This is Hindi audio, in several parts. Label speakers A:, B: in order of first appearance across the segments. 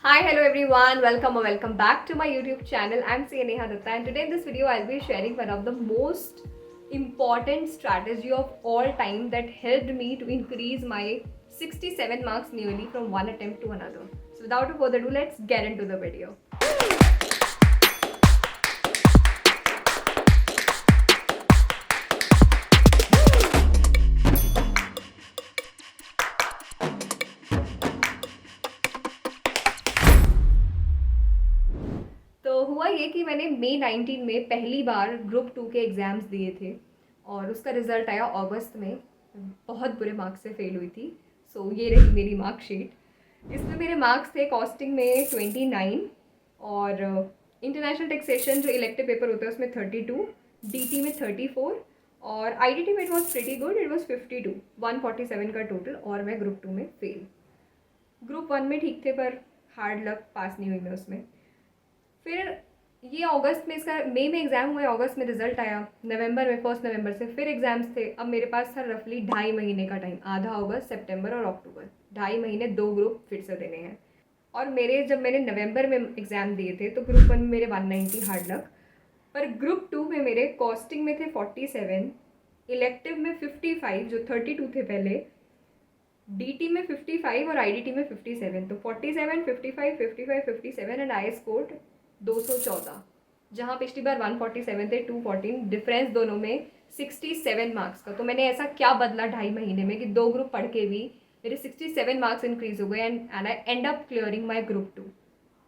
A: Hi, hello everyone. Welcome or welcome back to my YouTube channel. I'm CA Neha Datta, and today in this video I'll be sharing one of the most important strategy of all time that helped me to increase my 67 marks nearly from one attempt to another. So without further ado, let's get into the video. तो हुआ ये कि मैंने मई 19 में पहली बार ग्रुप 2 के एग्ज़ाम्स दिए थे और उसका रिज़ल्ट आया अगस्त में। बहुत बुरे मार्क्स से फेल हुई थी। सो ये रही मेरी मार्कशीट। इसमें मेरे मार्क्स थे कॉस्टिंग में 29 और इंटरनेशनल टैक्सेशन जो इलेक्टिव पेपर होता है उसमें 32, डीटी में 34 और आईडीटी में it was pretty good, it was 52, 147 का टोटल। और मैं ग्रुप 2 में फेल। ग्रुप 1 में ठीक थे पर हार्ड लक पास नहीं हुई मैं उसमें। फिर ये अगस्त में, इसका मई में एग्ज़ाम हुआ, अगस्त में रिजल्ट आया, नवंबर में 1 नवंबर से फिर एग्ज़ाम्स थे। अब मेरे पास था रफली 2.5 महीने का टाइम, आधा अगस्त, सितंबर और अक्टूबर, 2.5 महीने 2 ग्रुप फिर से देने हैं। और जब मैंने नवंबर में एग्ज़ाम दिए थे तो ग्रुप 1 में मेरे 190 हार्ड लक, पर ग्रुप 2 में मेरे कॉस्टिंग में थे 47, इलेक्टिव में 55 जो 32 थे पहले, डीटी में 55 और आईडीटी में 57। तो 47, 55, 55, 57 एंड आई स्कोर्ड 214, जहाँ पिछली बार 147 थे, 214 डिफरेंस दोनों में 67 मार्क्स का। तो मैंने ऐसा क्या बदला 2.5 महीने में कि 2 ग्रुप पढ़ के भी मेरे 67 मार्क्स इंक्रीज हो गए and I and up clearing my group 2।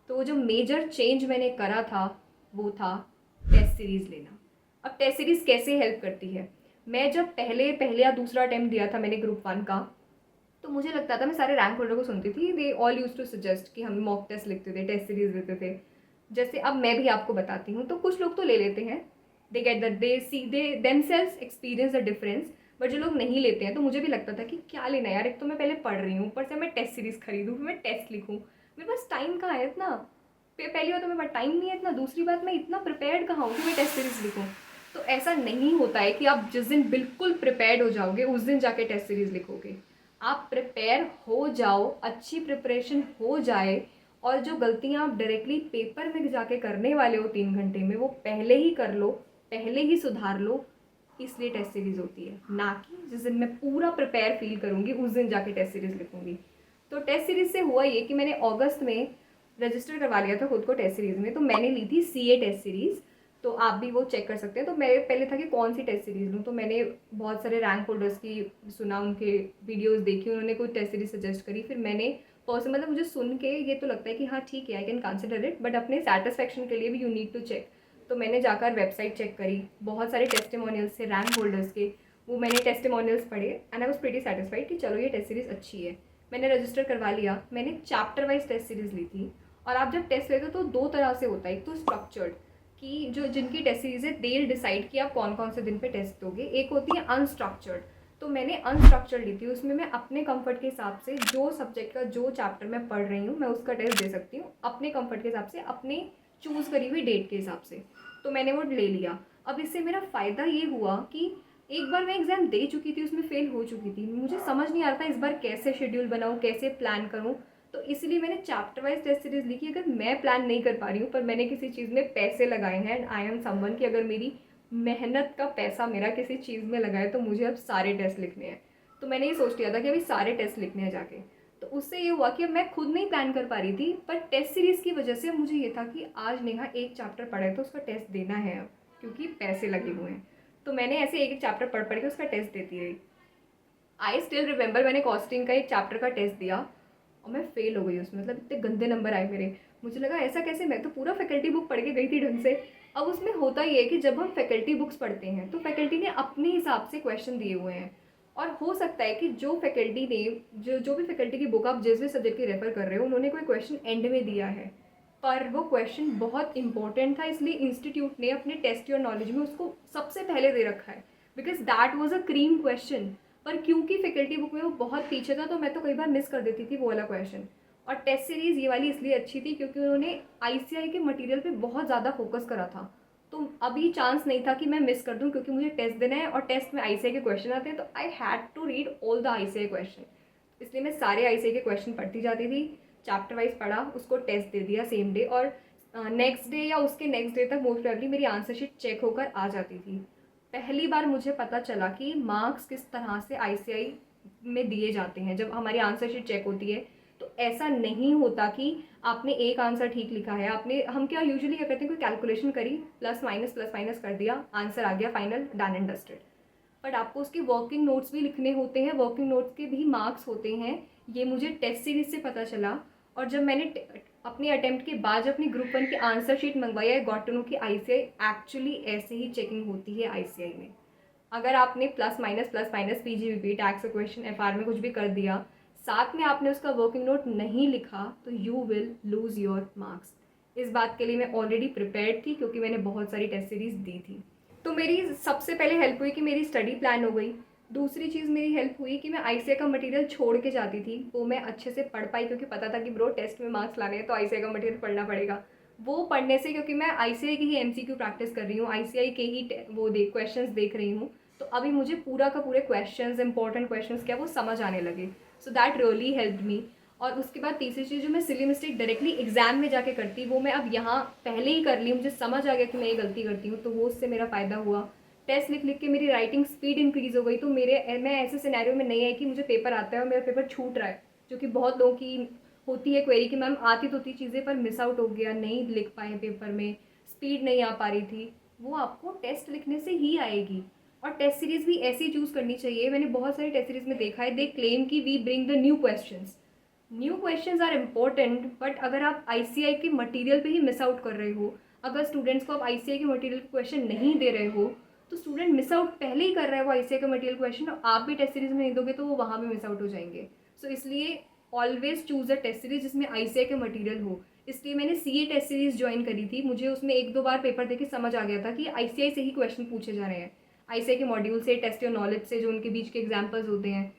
A: तो वो जो मेजर चेंज मैंने करा था वो था टेस्ट सीरीज़ लेना। अब टेस्ट सीरीज़ कैसे हेल्प करती है? मैं जब पहले या दूसरा अटैम्प्ट दिया था मैंने ग्रुप 1 का, तो मुझे लगता था, मैं सारे रैंक होल्डर को सुनती थी, they all used to suggest कि हम मॉक टेस्ट लिखते थे, टेस्ट सीरीज लेते थे। जैसे अब मैं भी आपको बताती हूँ, तो कुछ लोग तो ले लेते हैं, they get that, they see they themselves experience the difference. But जो लोग नहीं लेते हैं, तो मुझे भी लगता था कि क्या लेना यार, एक तो मैं पहले पढ़ रही हूँ, ऊपर से मैं टेस्ट सीरीज खरीदूँ, फिर मैं टेस्ट लिखूँ, मेरे पास टाइम कहाँ है इतना। पहली बात तो मेरे पास टाइम नहीं है इतना, दूसरी बात मैं इतना प्रिपेयर्ड कहाँ हूँ कि मैं टेस्ट सीरीज लिखूँ। तो ऐसा नहीं होता है कि आप जिस दिन बिल्कुल प्रिपेयर्ड हो जाओगे उस दिन जाके टेस्ट सीरीज लिखोगे। आप प्रिपेयर हो जाओ, अच्छी प्रिपरेशन हो जाए, और जो गलतियां आप डायरेक्टली पेपर में जाके करने वाले हो 3 घंटे में, वो पहले ही कर लो, पहले ही सुधार लो। इसलिए टेस्ट सीरीज होती है, ना कि जिस दिन मैं पूरा प्रिपेयर फील करूँगी उस दिन जाके टेस्ट सीरीज लिखूँगी। तो टेस्ट सीरीज से हुआ ये कि मैंने अगस्त में रजिस्टर करवा लिया था खुद को टेस्ट सीरीज़ में। तो मैंने ली थी सीए टेस्ट सीरीज़, तो आप भी वो चेक कर सकते हैं। तो मेरे पहले था कि कौन सी टेस्ट सीरीज़ लूँ, तो मैंने बहुत सारे रैंक होल्डर्स की सुना, उनके वीडियोस देखी, उन्होंने कोई टेस्ट सीरीज सजेस्ट करी। फिर मैंने पर्सन मतलब मुझे सुन के ये तो लगता है कि हाँ ठीक है, I can consider it, but अपने सेटिस्फेक्शन के लिए भी यू नीड टू चेक। तो मैंने जाकर वेबसाइट चेक करी, बहुत सारे टेस्टिमोनियल्स थे रैंक होल्डर्स के, वो मैंने टेस्टिमोनियल्स पढ़े and I was pretty satisfied कि चलो ये टेस्ट सीरीज़ अच्छी है। मैंने रजिस्टर करवा लिया, मैंने चैप्टर वाइज टेस्ट सीरीज़ ली थी। और आप जब टेस्ट लेते हो तो 2 तरह से होता है, एक तो स्ट्रक्चर्ड, कि जो जिनकी टेस्ट सीरीज है दे डिसाइड कि आप कौन कौन से दिन पे टेस्ट दोगे। एक होती है अनस्ट्रक्चर्ड, तो मैंने अनस्ट्रक्चर्ड ली थी। उसमें मैं अपने कंफर्ट के हिसाब से जो सब्जेक्ट का जो चैप्टर मैं पढ़ रही हूँ मैं उसका टेस्ट दे सकती हूँ, अपने कंफर्ट के हिसाब से, अपने चूज़ करी हुई डेट के हिसाब से। तो मैंने वो ले लिया। अब इससे मेरा फ़ायदा ये हुआ कि एक बार मैं एग्ज़ाम दे चुकी थी, उसमें फ़ेल हो चुकी थी, मुझे समझ नहीं आ रहा था इस बार कैसे शेड्यूल बनाऊँ, कैसे प्लान करूँ। तो इसलिए मैंने चैप्टर वाइज टेस्ट सीरीज लिखी। अगर मैं प्लान नहीं कर पा रही हूँ पर मैंने किसी चीज़ में पैसे लगाए हैं एंड आई एम समवन कि अगर मेरी मेहनत का पैसा मेरा किसी चीज़ में लगा है तो मुझे अब सारे टेस्ट लिखने हैं, तो मैंने ये सोच लिया था कि अभी सारे टेस्ट लिखने हैं जाके। तो उससे ये हुआ कि अब मैं खुद नहीं प्लान कर पा रही थी, पर टेस्ट सीरीज़ की वजह से मुझे ये था कि आज नेहा एक चैप्टर पढ़ा है तो उसका टेस्ट देना है अब, क्योंकि पैसे लगे हुए हैं। तो मैंने ऐसे एक एक चैप्टर पढ़ पढ़ के उसका टेस्ट देती रही। आई स्टिल रिमेंबर मैंने कॉस्टिंग का एक चैप्टर का टेस्ट दिया और मैं फेल हो गई उसमें, मतलब इतने गंदे नंबर आए मेरे। मुझे लगा ऐसा कैसे, मैं तो पूरा फैकल्टी बुक पढ़ के गई थी ढंग से। अब उसमें होता ये है कि जब हम फैकल्टी बुक्स पढ़ते हैं तो फैकल्टी ने अपने हिसाब से क्वेश्चन दिए हुए हैं, और हो सकता है कि जो फैकल्टी ने जो भी फैकल्टी की बुक आप जिस भी सब्जेक्ट की रेफर कर रहे हो उन्होंने कोई क्वेश्चन एंड में दिया है, पर वो क्वेश्चन बहुत इंपॉर्टेंट था, इसलिए इंस्टीट्यूट ने अपने टेस्ट योर नॉलेज में उसको सबसे पहले दे रखा है, because that was a cream question. पर क्योंकि फैकल्टी बुक में वो बहुत पीछे था तो मैं तो कई बार मिस कर देती थी वो वाला क्वेश्चन। और टेस्ट सीरीज़ ये वाली इसलिए अच्छी थी क्योंकि उन्होंने आईसीआई के मटेरियल पे बहुत ज़्यादा फोकस करा था। तो अभी चांस नहीं था कि मैं मिस कर दूं, क्योंकि मुझे टेस्ट देना है और टेस्ट में आईसीआई के क्वेश्चन आते हैं, तो I had to read all the ICI question. इसलिए मैं सारे आईसीआई के क्वेश्चन पढ़ती जाती थी, चैप्टर वाइज पढ़ा, उसको टेस्ट दे दिया सेम डे, और नेक्स्ट डे या उसके नेक्स्ट डे तक मोस्ट प्रोबेबली मेरी आंसर शीट चेक होकर आ जाती थी। पहली बार मुझे पता चला कि मार्क्स किस तरह से आईसीआई में दिए जाते हैं जब हमारी आंसर शीट चेक होती है। तो ऐसा नहीं होता कि आपने एक आंसर ठीक लिखा है, आपने हम क्या यूजुअली क्या करते हैं, कोई कैलकुलेशन करी, प्लस माइनस कर दिया, आंसर आ गया final, done and dusted. But आपको उसके वर्किंग नोट्स भी लिखने होते हैं, वर्किंग नोट्स के भी मार्क्स होते हैं। ये मुझे टेस्ट सीरीज से पता चला। और जब मैंने अपने अटेम्प्ट के बाद जब अपनी ग्रुप 1 की आंसर शीट मंगवाई, आई गॉट टू नो कि आईसीआई एक्चुअली ऐसे ही चेकिंग होती है आईसीआई में। अगर आपने plus minus PGBP tax question FR में कुछ भी कर दिया, साथ में आपने उसका वर्किंग नोट नहीं लिखा, तो you will lose your marks. इस बात के लिए मैं ऑलरेडी प्रिपेयर्ड थी क्योंकि मैंने बहुत सारी टेस्ट सीरीज दी थी। तो मेरी सबसे पहले हेल्प हुई कि मेरी स्टडी प्लान हो गई। दूसरी चीज़ मेरी हेल्प हुई कि मैं आईसीआई का मटेरियल छोड़ के जाती थी, वो मैं अच्छे से पढ़ पाई क्योंकि पता था कि ब्रो टेस्ट में मार्क्स लाने हैं तो आईसीआई का मटेरियल पढ़ना पड़ेगा। वो पढ़ने से, क्योंकि मैं आईसीआई की ही एमसीक्यू प्रैक्टिस कर रही हूँ, आईसीआई के ही वो क्वेश्चंस देख रही हूँ, तो अभी मुझे पूरा का पूरे क्वेश्चंस, इंपॉर्टेंट क्वेश्चंस क्या वो समझ आने लगे। So that really help me. और उसके बाद तीसरी चीज़, जो मैं सिली मिस्टेक डायरेक्टली एग्जाम में जाके करती, वो मैं अब यहाँ पहले ही कर ली, मुझे समझ आ गया कि मैं ये गलती करती हूँ, तो वो उससे मेरा फ़ायदा हुआ। टेस्ट लिख लिख के मेरी राइटिंग स्पीड इंक्रीज़ हो गई, तो मैं ऐसे सिनेरियो में नहीं आई कि मुझे पेपर आता है और मेरा पेपर छूट रहा है, जो कि बहुत लोगों की होती है क्वेरी कि मैम आती तो थी चीज़ें पर मिस आउट हो गया, नहीं लिख पाए पेपर में, स्पीड नहीं आ पा रही थी। वो आपको टेस्ट लिखने से ही आएगी। और टेस्ट सीरीज़ भी ऐसी चूज़ करनी चाहिए। मैंने बहुत सारी टेस्ट सीरीज़ में देखा है, दे क्लेम कि we bring the new questions are important, but अगर आप आईसीआई के मटेरियल पे ही मिस आउट कर रहे हो, अगर स्टूडेंट्स को आप आईसीआई के मटेरियल क्वेश्चन नहीं दे रहे हो, तो स्टूडेंट मिस आउट पहले ही कर रहा है वो आईसीआई का मटेरियल क्वेश्चन, और आप भी टेस्ट सीरीज में नहीं दोगे तो वो वहाँ भी मिस आउट हो जाएंगे। सो इसलिए always choose a test series जिसमें आईसीआई का मटेरियल हो। इसलिए मैंने सीए टेस्ट सीरीज ज्वाइन करी थी। मुझे उसमें 1-2 बार पेपर देके समझ आ गया था कि आईसीआई से ही क्वेश्चन पूछे जा रहे हैं, आईसीआई के मॉड्यूल से, टेस्ट योर नॉलेज से, जो उनके बीच के एग्जाम्पल्स होते हैं।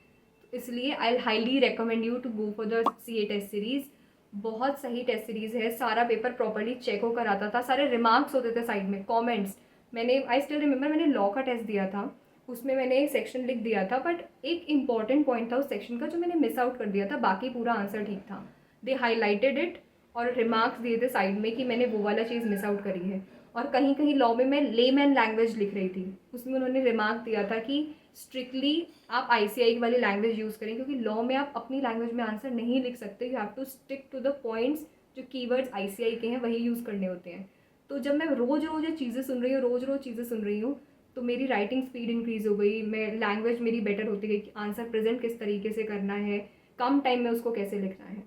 A: इसलिए I highly recommend you to go for the CA test series. बहुत सही टेस्ट सीरीज़ है, सारा पेपर प्रॉपर्ली चेक होकर आता था, सारे रिमार्क्स होते थे साइड में, कमेंट्स। मैंने आई स्टिल रिमेंबर मैंने लॉ का टेस्ट दिया था, उसमें मैंने सेक्शन लिख दिया था, बट एक इंपॉर्टेंट पॉइंट था उस सेक्शन का जो मैंने मिस आउट कर दिया था, बाकी पूरा आंसर ठीक था। दे हाईलाइटेड इट और रिमार्क्स दिए थे साइड में कि मैंने वो वाला चीज़ मिस आउट करी है। और कहीं कहीं लॉ में मैं लेमैन लैंग्वेज लिख रही थी, उसमें उन्होंने रिमार्क दिया था कि स्ट्रिक्टली आप आईसीआई वाली लैंग्वेज यूज़ करें, क्योंकि लॉ में आप अपनी लैंग्वेज में आंसर नहीं लिख सकते, you have to stick to the points, जो कीवर्ड्स आईसीआई के हैं वही यूज़ करने होते हैं। तो जब मैं रोज़ रोज़ ये चीज़ें सुन रही हूँ, रोज़ चीज़ें सुन रही हूँ, तो मेरी राइटिंग स्पीड इंक्रीज़ हो गई, मैं लैंग्वेज मेरी बेटर होती गई कि आंसर प्रेजेंट किस तरीके से करना है, कम टाइम में उसको कैसे लिखना है।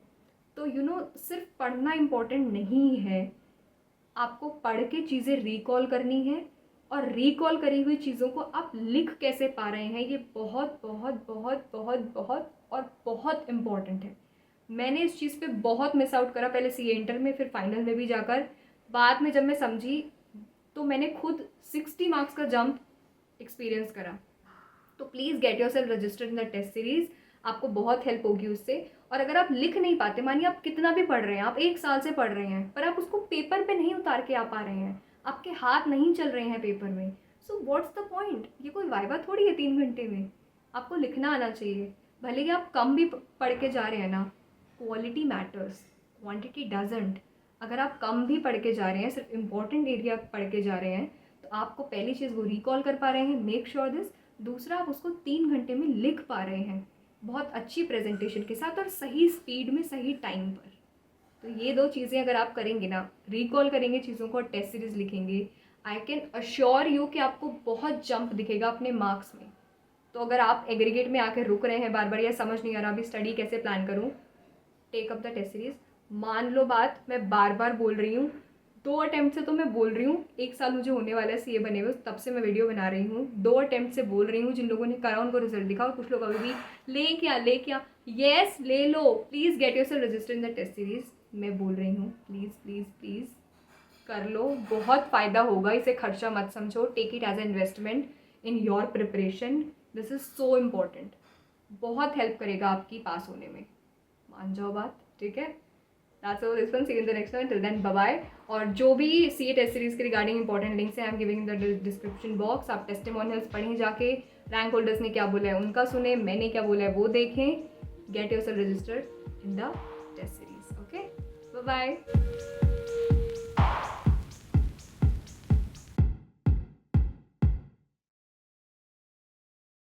A: तो सिर्फ पढ़ना इम्पॉर्टेंट नहीं है, आपको पढ़ के चीज़ें रिकॉल करनी है, और रिकॉल करी हुई चीज़ों को आप लिख कैसे पा रहे हैं, ये बहुत बहुत बहुत बहुत बहुत और बहुत इम्पॉर्टेंट है। मैंने इस चीज़ पे बहुत मिस आउट करा, पहले सीए इंटर में, फिर फाइनल में भी जाकर। बाद में जब मैं समझी तो मैंने खुद 60 मार्क्स का जंप एक्सपीरियंस करा। तो please get yourself registered in the test series, आपको बहुत हेल्प होगी उससे। और अगर आप लिख नहीं पाते, मानिए आप कितना भी पढ़ रहे हैं, आप 1 साल से पढ़ रहे हैं, पर आप उसको पेपर पे नहीं उतार के आ पा रहे हैं, आपके हाथ नहीं चल रहे हैं पेपर में, सो व्हाट्स द पॉइंट। ये कोई वाइवा थोड़ी है 3 घंटे में, आपको लिखना आना चाहिए। भले ही आप कम भी पढ़ के जा रहे हैं ना, क्वालिटी मैटर्स, क्वांटिटी डजंट। अगर आप कम भी पढ़ के जा रहे हैं, सिर्फ इम्पॉर्टेंट एरिया पढ़ के जा रहे हैं, तो आपको पहली चीज़ वो रिकॉल कर पा रहे हैं, मेक श्योर दिस। दूसरा, आप उसको 3 घंटे में लिख पा रहे हैं, बहुत अच्छी प्रेजेंटेशन के साथ और सही स्पीड में, सही टाइम पर। तो ये 2 चीज़ें अगर आप करेंगे ना, रिकॉल करेंगे चीज़ों को और टेस्ट सीरीज लिखेंगे, आई कैन अश्योर यू कि आपको बहुत जंप दिखेगा अपने मार्क्स में। तो अगर आप एग्रीगेट में आकर रुक रहे हैं बार बार, या समझ नहीं आ रहा अभी स्टडी कैसे प्लान करूँ, take up the test series. मान लो बात, मैं बार बार बोल रही हूँ, 2 अटेम्प्ट से तो मैं बोल रही हूँ, 1 साल मुझे होने वाला है सीए बने हुए, तब से मैं वीडियो बना रही हूँ, 2 अटेम्प्ट से बोल रही हूँ। जिन लोगों ने करा उनको रिजल्ट दिखा, और कुछ लोग अभी भी ले क्या येस ले लो। Please get yourself registered in the test series, मैं बोल रही हूँ, प्लीज़ प्लीज़ प्लीज़ कर लो, बहुत फ़ायदा होगा। इसे खर्चा मत समझो, take it as a investment in your preparation, this is so important, बहुत हेल्प करेगा आपकी पास होने में, मान जाओ बात, ठीक है। That's all this one. See you in the next one. Till then, bye bye. और जो भी सीए टेस्ट सीरीज के रिगार्डिंग इंपॉर्टेंट लिंक्स हैं, I am giving in the description box. आप टेस्टिमोनियल्स पढ़ें जाके, रैंक होल्डर्स ने क्या बोला है उनका सुने, मैंने क्या बोला है वो देखें। Get yourself registered in the test series. Okay, bye bye.